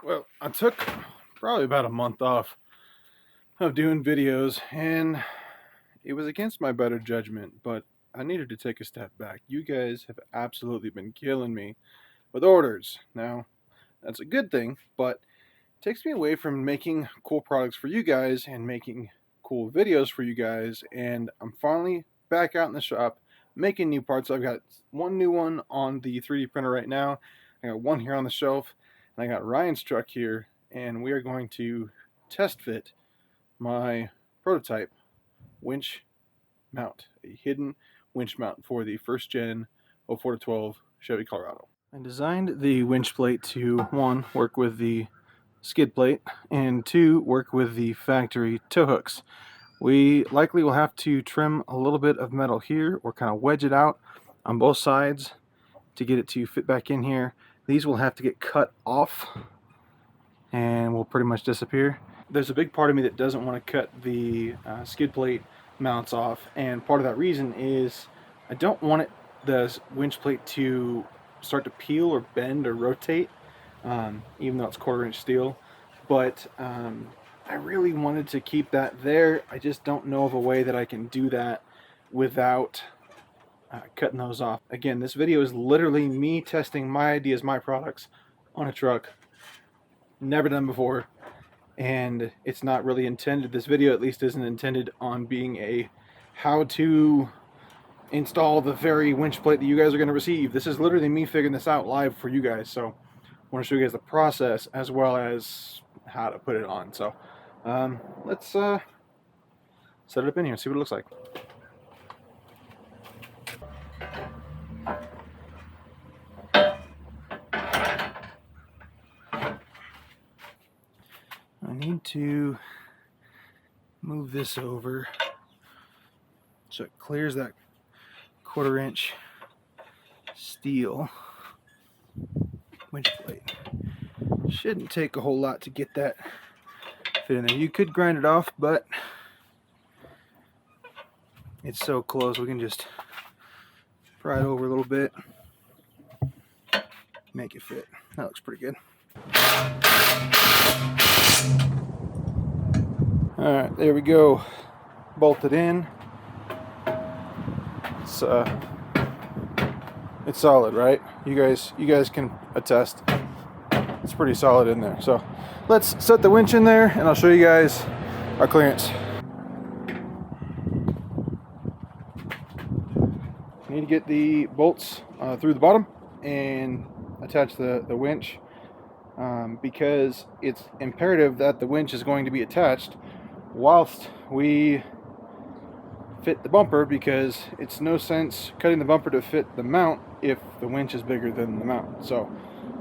Well, I took probably about a month off of doing videos, and it was against my better judgment, but I needed to take a step back. You guys have absolutely been killing me with orders. Now, that's a good thing, but it takes me away from making cool products for you guys and making cool videos for you guys, and I'm finally back out in the shop making new parts. I've got one new one on the 3D printer right now. I got one here on the shelf, and I got Ryan's truck here, and we are going to test fit my prototype winch mount, a hidden winch mount for the first gen 04 to 12 Chevy Colorado. I designed the winch plate to, one, work with the skid plate, and two, work with the factory tow hooks. We likely will have to trim a little bit of metal here or kind of wedge it out on both sides to get it to fit back in here. These will have to get cut off and will pretty much disappear. There's a big part of me that doesn't want to cut the skid plate mounts off, and part of that reason is I don't want the winch plate to start to peel or bend or rotate, even though it's 1/4 inch steel. But I really wanted to keep that there. I just don't know of a way that I can do that without cutting those off. Again, this video is literally me testing my ideas, my products on a truck. Never done before, and it's not really intended, this video at least isn't intended on being a how to install the very winch plate that you guys are going to receive. This is literally me figuring this out live for you guys, so I want to show you guys the process as well as how to put it on. So let's set it up in here and see what it looks like. I need to move this over so it clears that 1/4 inch steel winch plate. Shouldn't take a whole lot to get that fit in there. You could grind it off, but it's so close we can just pry it over a little bit, make it fit. That looks pretty good. Alright, there we go. Bolted in. It's solid, right? You guys can attest. It's pretty solid in there. So let's set the winch in there and I'll show you guys our clearance. You need to get the bolts through the bottom and attach the winch because it's imperative that the winch is going to be attached whilst we fit the bumper, because it's no sense cutting the bumper to fit the mount if the winch is bigger than the mount. So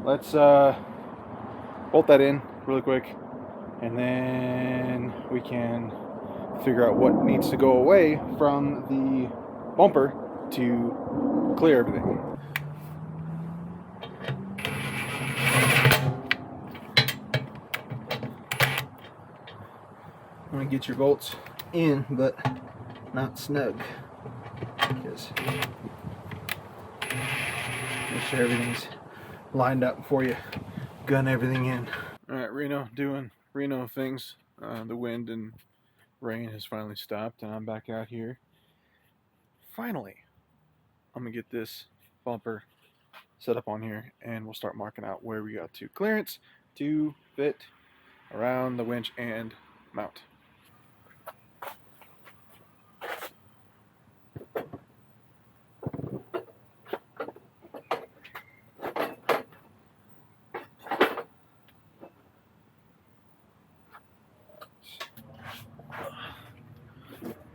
let's bolt that in really quick, and then we can figure out what needs to go away from the bumper to clear everything. I'm gonna get your bolts in, but not snug, because make sure everything's lined up before you gun everything in. Alright, Reno doing Reno things. The wind and rain has finally stopped, and I'm back out here. Finally, I'm gonna get this bumper set up on here, and we'll start marking out where we got to clearance to fit around the winch and mount.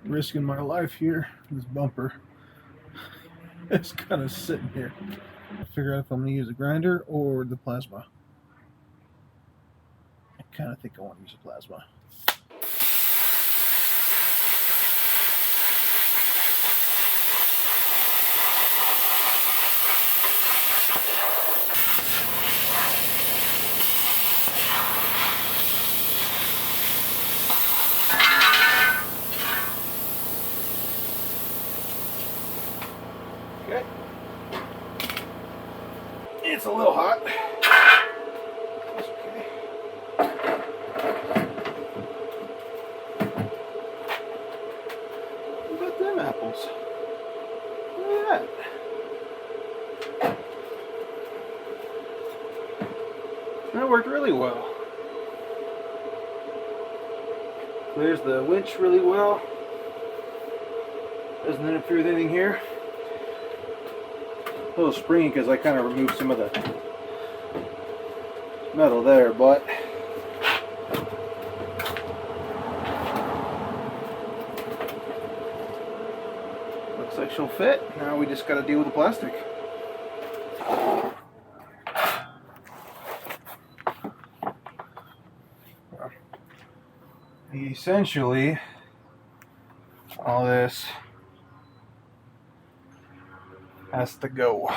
Risking my life here. This bumper is kind of sitting here. Figure out if I'm going to use a grinder or the plasma. I kind of think I want to use a plasma. Okay. It's a little hot. That's okay. That worked really well. Clears the winch really well. Doesn't interfere with anything here. A little springy because I kind of removed some of the metal there, but looks like she'll fit. Now we just got to deal with the plastic. Essentially, all this has to go.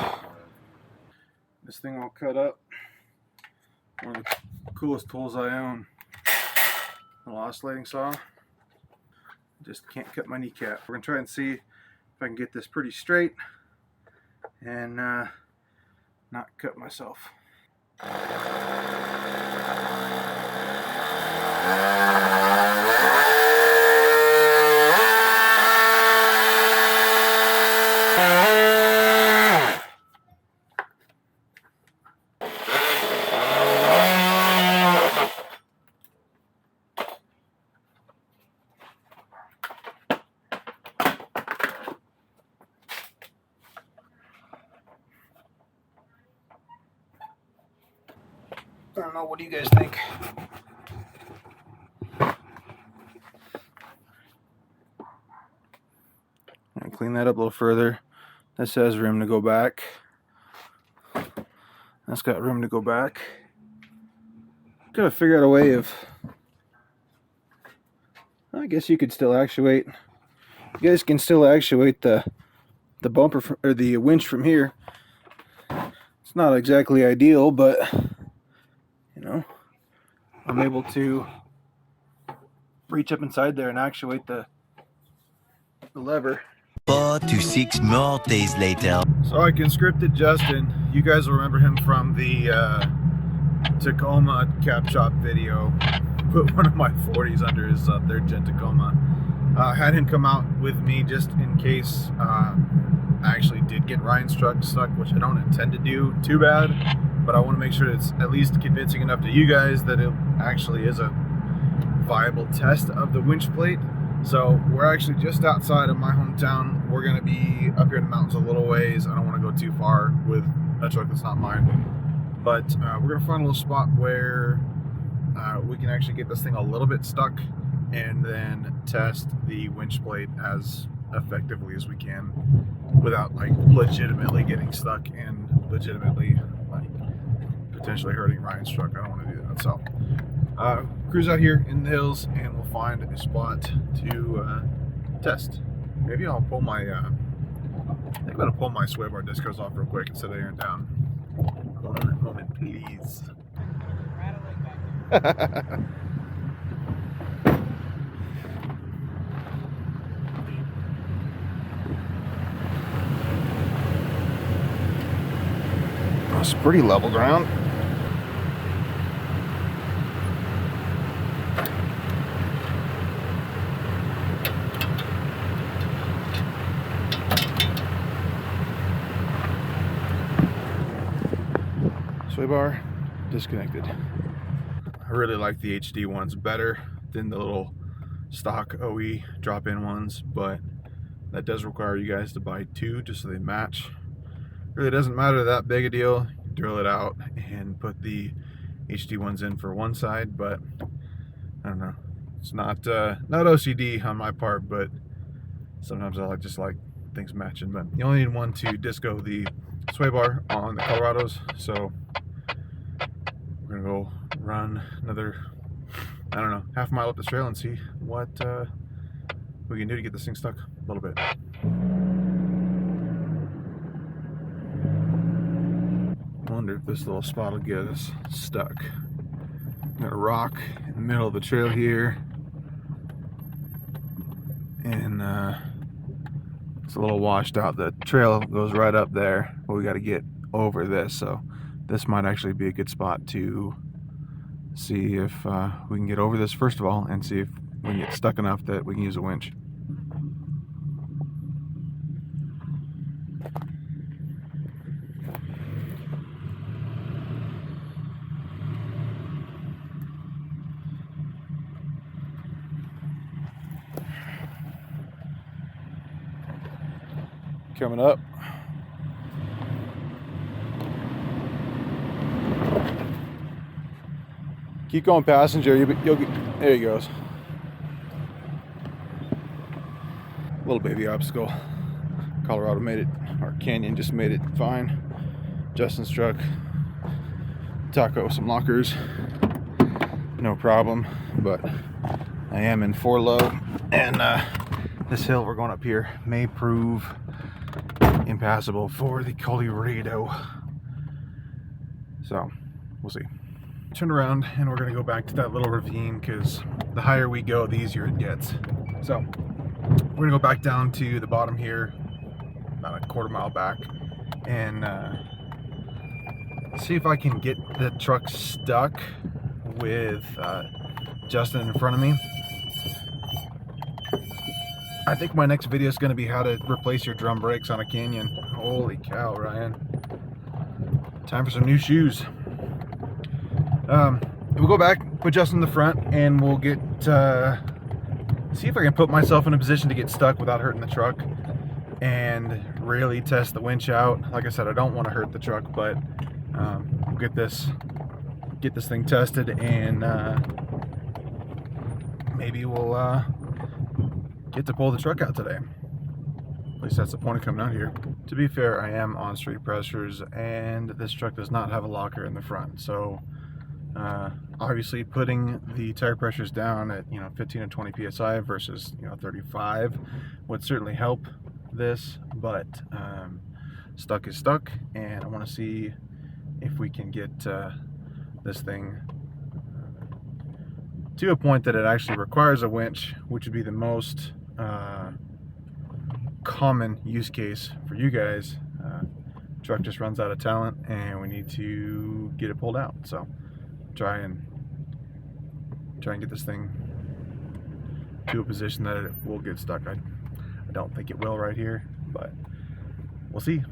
This thing will cut up. One of the coolest tools I own. An oscillating saw. Just can't cut my kneecap. We're gonna try and see if I can get this pretty straight and not cut myself. I don't know, what do you guys think? I'll clean that up a little further. This has room to go back. That's got room to go back. Gotta figure out a way of, I guess you could still actuate. You guys can still actuate the bumper or the winch from here. It's not exactly ideal, but you know, I'm able to reach up inside there and actuate the lever. 4 to 6 more days later. So I conscripted Justin. You guys will remember him from the Tacoma cap shop video. Put one of my 40s under his 3rd gen Tacoma. Had him come out with me just in case I actually did get Ryan's truck stuck, which I don't intend to do too bad, but I want to make sure it's at least convincing enough to you guys that it actually is a viable test of the winch plate. So we're actually just outside of my hometown. We're going to be up here in the mountains a little ways. I don't want to go too far with a truck that's not mine, but we're going to find a little spot where we can actually get this thing a little bit stuck and then test the winch plate as effectively as we can without like legitimately getting stuck and legitimately like potentially hurting Ryan's truck. I don't want to do that. So cruise out here in the hills and we'll find a spot to test. Maybe I'll pull my I think I'm gonna pull my sway bar discos off real quick instead of airing down. Hold on a moment, please. It's pretty level ground. Sway bar disconnected. I really like the HD ones better than the little stock OE drop-in ones, but that does require you guys to buy 2 just so they match. Really doesn't matter that big a deal. Drill it out and put the HD ones in for one side, but I don't know. It's not OCD on my part, but sometimes I just like things matching. But you only need one to disco the sway bar on the Colorados, so we're gonna go run another, I don't know, half a mile up this trail and see what we can do to get this thing stuck a little bit. I wonder if this little spot will get us stuck. Got a rock in the middle of the trail here, and it's a little washed out. The trail goes right up there, but we got to get over this, so this might actually be a good spot to see if we can get over this first of all, and see if we can get stuck enough that we can use a winch. coming up. Keep going, passenger. You'll get, there he goes. Little baby obstacle. Colorado made it, or Canyon just made it fine. Justin's truck. Taco with some lockers. No problem, but I am in 4 low, and this hill we're going up here may prove impassable for the Colorado. So we'll see. Turn around and we're gonna go back to that little ravine because the higher we go, the easier it gets. So we're gonna go back down to the bottom here, about a quarter-mile back, and see if I can get the truck stuck with Justin in front of me. I think my next video is going to be how to replace your drum brakes on a Canyon. Holy cow, Ryan. Time for some new shoes. We'll go back, put Justin in the front, and we'll get see if I can put myself in a position to get stuck without hurting the truck and really test the winch out. Like I said, I don't want to hurt the truck, but we'll get this thing tested, and maybe we'll get to pull the truck out today. At least that's the point of coming out here. To be fair, I am on street pressures, and this truck does not have a locker in the front, so obviously putting the tire pressures down at 15 and 20 psi versus 35 would certainly help this, but stuck is stuck, and I want to see if we can get this thing to a point that it actually requires a winch, which would be the most common use case for you guys. Truck just runs out of talent and we need to get it pulled out, so try and get this thing to a position that it will get stuck. I don't think it will right here, but we'll see.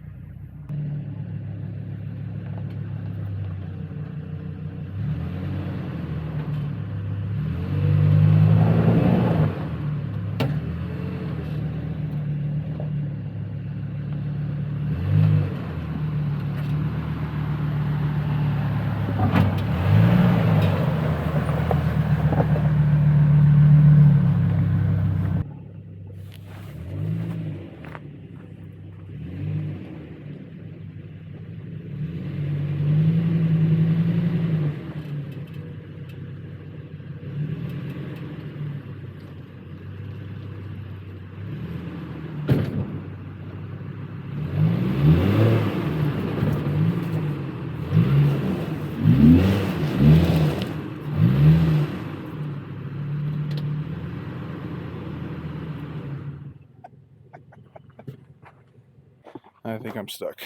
I think I'm stuck.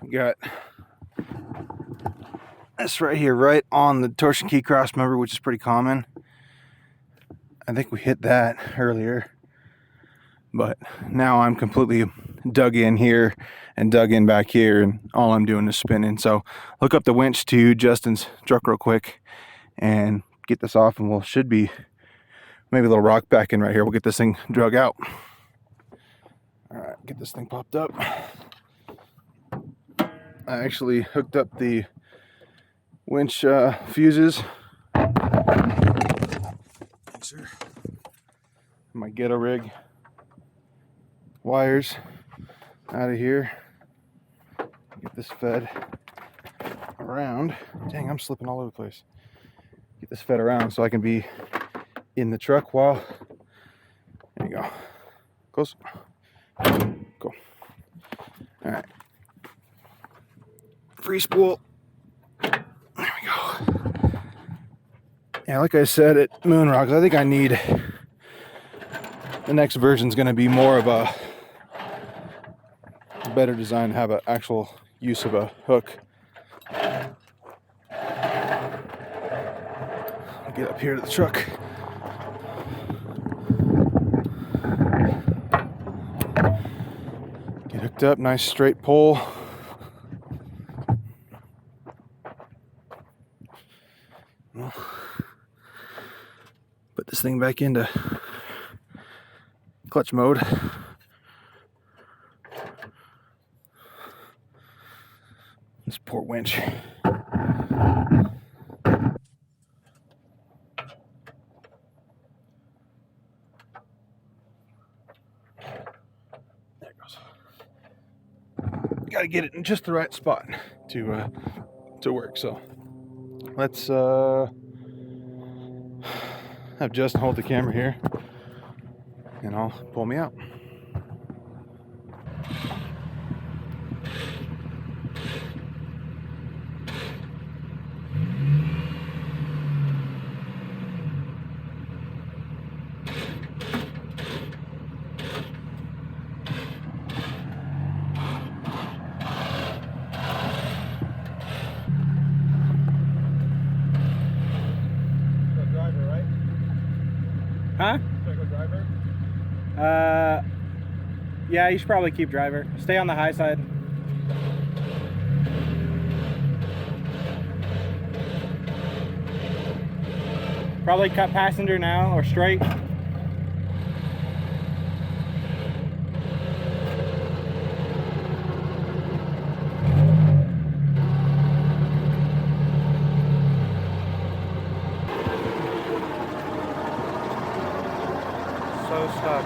Got this right here, right on the torsion key cross member, which is pretty common. I think we hit that earlier, but now I'm completely dug in here and dug in back here, and all I'm doing is spinning. So hook up the winch to Justin's truck real quick and get this off, and we'll should be maybe a little rock back in right here. We'll get this thing drug out. All right, get this thing popped up. I actually hooked up the winch fuses. Thanks, sir. My ghetto rig wires out of here. Get this fed around. Dang, I'm slipping all over the place. Get this fed around so I can be in the truck while. There you go. Close. Cool. All right. Free spool. There we go. Yeah, like I said at Moonrocks, I think I need, the next version's going to be more of a better design, have an actual use of a hook. Get up here to the truck. Get hooked up, nice straight pole. Put this thing back into clutch mode. poor winch. There it goes. Got to get it in just the right spot to work. So let's have Justin hold the camera here, and I'll pull me out. Huh? Driver? Yeah, you should probably keep driver. Stay on the high side. Probably cut passenger now or straight. So stuck.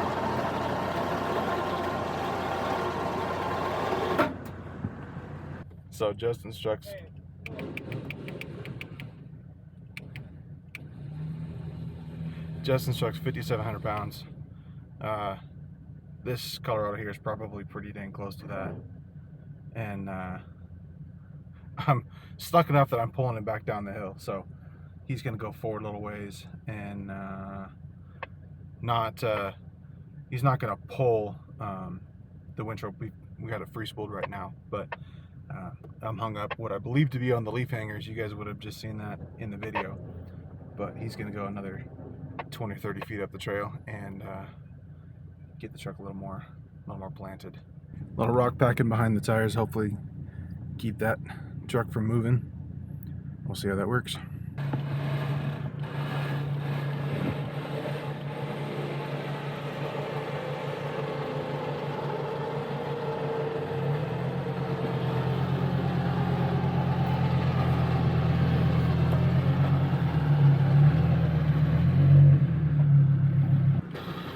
So Justin's truck's Justin's truck's 5,700 pounds. This Colorado here is probably pretty dang close to that, and I'm stuck enough that I'm pulling him back down the hill. So he's gonna go forward a little ways, and he's not gonna pull the winch rope. We got it free spooled right now, but I'm hung up what I believe to be on the leaf hangers. You guys would have just seen that in the video, but he's gonna go another 20 or 30 feet up the trail and get the truck a little more planted. A little rock packing behind the tires, hopefully keep that truck from moving. We'll see how that works.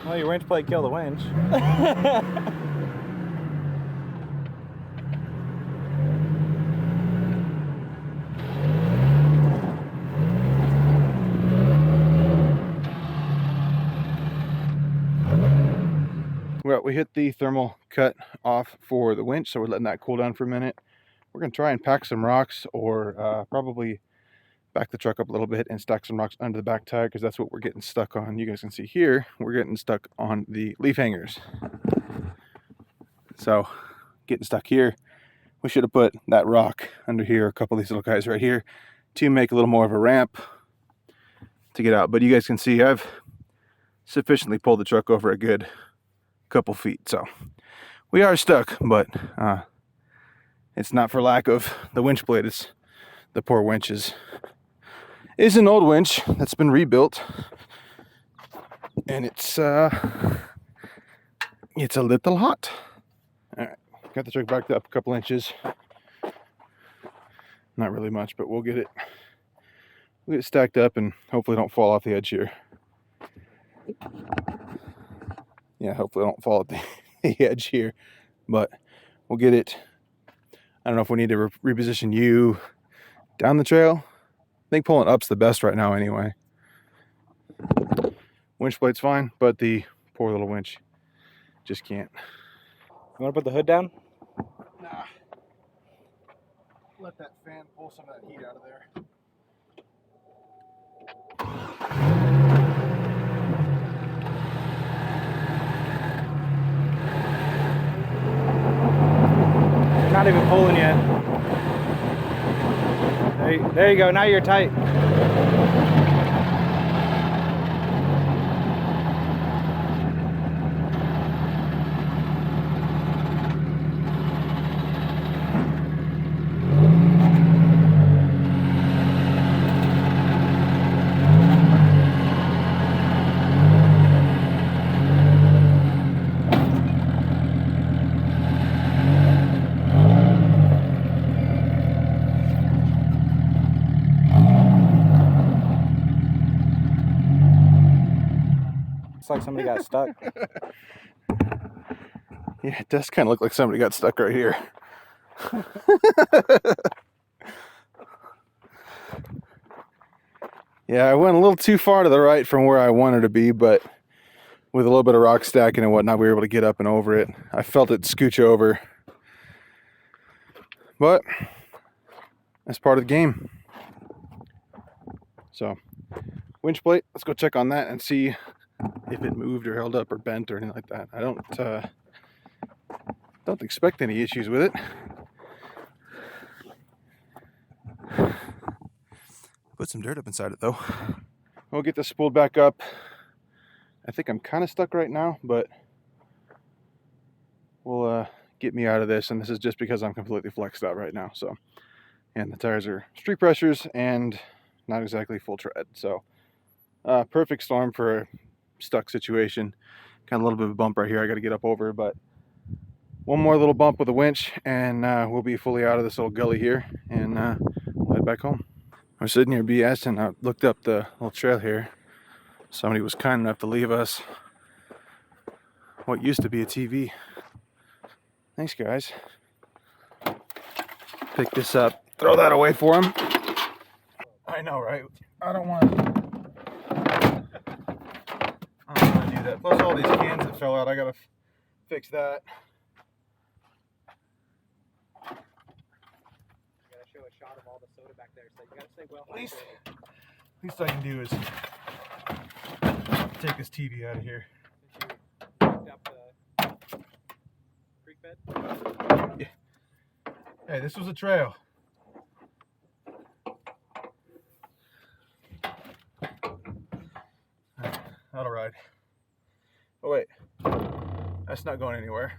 Well, your winch plate killed the winch. Well, we hit the thermal cut off for the winch, so we're letting that cool down for a minute. We're going to try and pack some rocks, or probably back the truck up a little bit and stack some rocks under the back tire, because that's what we're getting stuck on. You guys can see here, we're getting stuck on the leaf hangers. So, getting stuck here. We should have put that rock under here, a couple of these little guys right here, to make a little more of a ramp to get out. But you guys can see I've sufficiently pulled the truck over a good couple feet, so we are stuck, but it's not for lack of the winch blade. It's the poor winch is an old winch that's been rebuilt, and it's a little hot. All right, got the truck backed up a couple inches, not really much, but we'll get it stacked up and hopefully don't fall off the edge here. Yeah, hopefully I don't fall at the edge here, but we'll get it. I don't know if we need to reposition you down the trail. I think pulling up's the best right now anyway. Winch blade's fine, but the poor little winch just can't. You want to put the hood down? Nah. Let that fan pull some of that heat out of there. Not even pulling yet. There you go. Now you're tight. Looks like somebody got stuck. Yeah, it does kind of look like somebody got stuck right here. Yeah, I went a little too far to the right from where I wanted to be, but with a little bit of rock stacking and whatnot, we were able to get up and over it. I felt it scooch over, but that's part of the game. So, winch plate, let's go check on that and see if it moved or held up or bent or anything like that. I don't expect any issues with it. Put some dirt up inside it though. We'll get this spooled back up. I think I'm kind of stuck right now, but will get me out of this. And this is just because I'm completely flexed out right now. So, and the tires are street pressures and not exactly full tread. So, perfect storm for a stuck situation. Kind of a little bit of a bump right here I got to get up over, but one more little bump with a winch and we'll be fully out of this little gully here and we'll head back home. I was sitting here BS and I looked up the little trail here. Somebody was kind enough to leave us what used to be a TV. Thanks, guys. Pick this up, throw that away for him. I know, right? I don't want to do that. Plus all these cans that fell out, I gotta fix that. Show a shot of all the soda back there, so you gotta stay well. Least I can do is take this TV out of here. Up the creek bed. Yeah. Hey, this was a trail. That'll ride. Oh wait, that's not going anywhere.